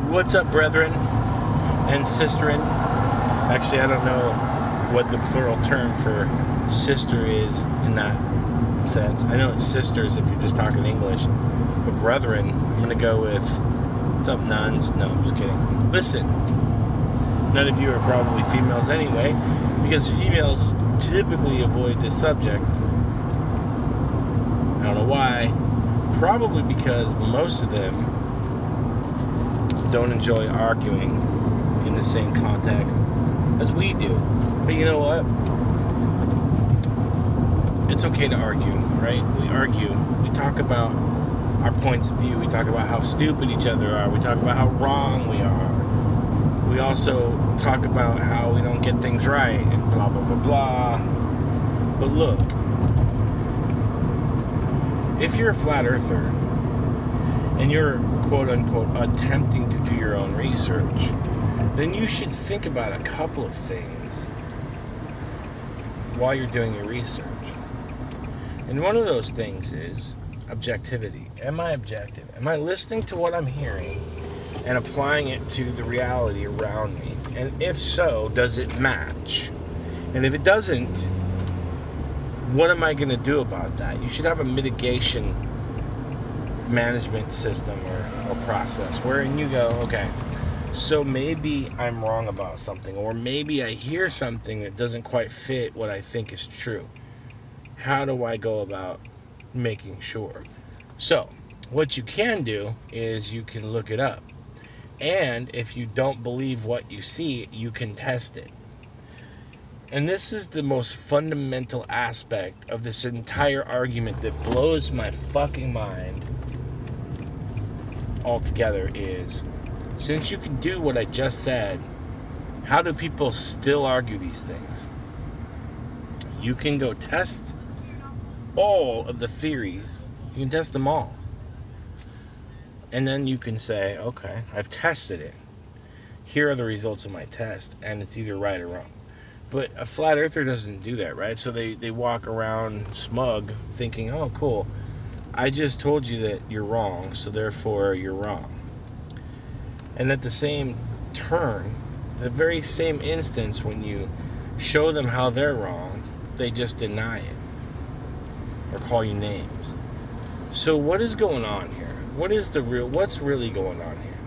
What's up, brethren and sisterin? Actually, I don't know what the plural term for sister is in that sense. I know it's sisters if you're just talking English. But brethren, I'm going to go with, what's up, nuns? No, I'm just kidding. Listen, none of you are probably females anyway, because females typically avoid this subject. I don't know why. Probably because most of them don't enjoy arguing in the same context as we do. But you know what? It's okay to argue, right? We argue. We talk about our points of view. We talk about how stupid each other are. We talk about how wrong we are. We also talk about how we don't get things right and blah, blah, blah, blah. But look, if you're a flat earther and you're quote-unquote attempting to do your own research, then you should think about a couple of things while you're doing your research. And one of those things is objectivity. Am I objective? Am I listening to what I'm hearing and applying it to the reality around me? And if so, does it match? And if it doesn't, what am I going to do about that? You should have a mitigation management system or process wherein you go, okay, so maybe I'm wrong about something, or maybe I hear something that doesn't quite fit what I think is true. How do I go about making sure? So, what you can do is you can look it up. And if you don't believe what you see, you can test it. And this is the most fundamental aspect of this entire argument that blows my fucking mind altogether is, since you can do what I just said, how do people still argue these things? You can go test all of the theories. You can test them all. And then you can say, okay, I've tested it. Here are the results of my test, and it's either right or wrong. But a flat earther doesn't do that, right? So they walk around smug thinking, oh, cool, I just told you that you're wrong, so therefore you're wrong. And at the same turn, the very same instance, when you show them how they're wrong, they just deny it or call you names. So what is going on here? What's really going on here?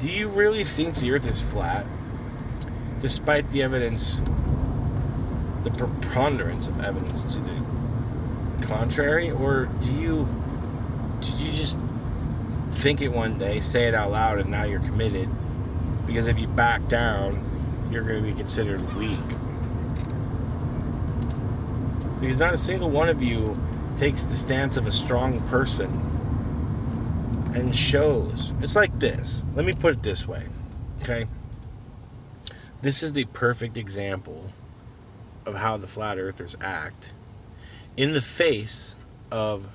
Do you really think the earth is flat, despite the evidence, the preponderance of evidence to the contrary? Or did you just think it one day, say it out loud, and now you're committed? Because if you back down, you're going to be considered weak. Because not a single one of you takes the stance of a strong person and shows. It's like this. Let me put it this way, okay? This is the perfect example of how the flat earthers act in the face of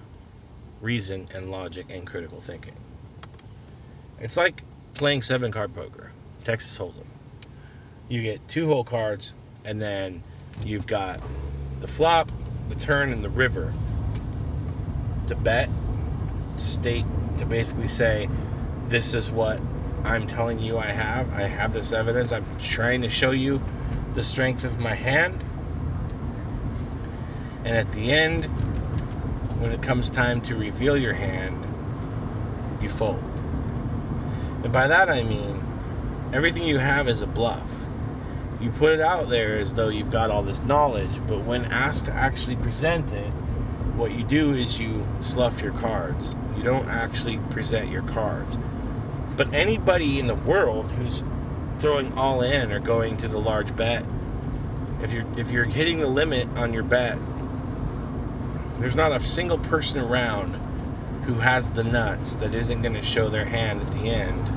reason and logic and critical thinking. It's like playing 7-card poker, Texas Holdem. You get 2 whole cards, and then you've got the flop, the turn, and the river to bet, to state, to basically say, this is what I'm telling you I have this evidence, I'm trying to show you the strength of my hand. And at the end, when it comes time to reveal your hand, you fold. And by that I mean, everything you have is a bluff. You put it out there as though you've got all this knowledge, but when asked to actually present it, what you do is you slough your cards. You don't actually present your cards. But anybody in the world who's throwing all in or going to the large bet, if you're hitting the limit on your bet, there's not a single person around who has the nuts that isn't going to show their hand at the end,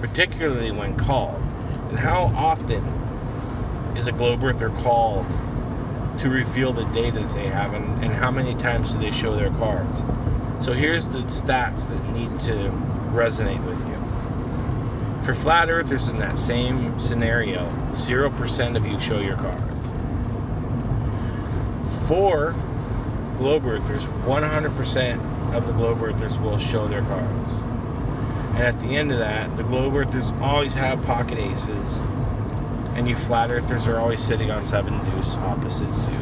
particularly when called. And how often is a globe earther called to reveal the data that they have, and how many times do they show their cards? So here's the stats that need to resonate with you. For flat earthers in that same scenario, 0% of you show your cards. For globe earthers, 100% of the globe earthers will show their cards. And at the end of that, the globe earthers always have pocket aces. And you flat earthers are always sitting on 7 deuce opposite suit.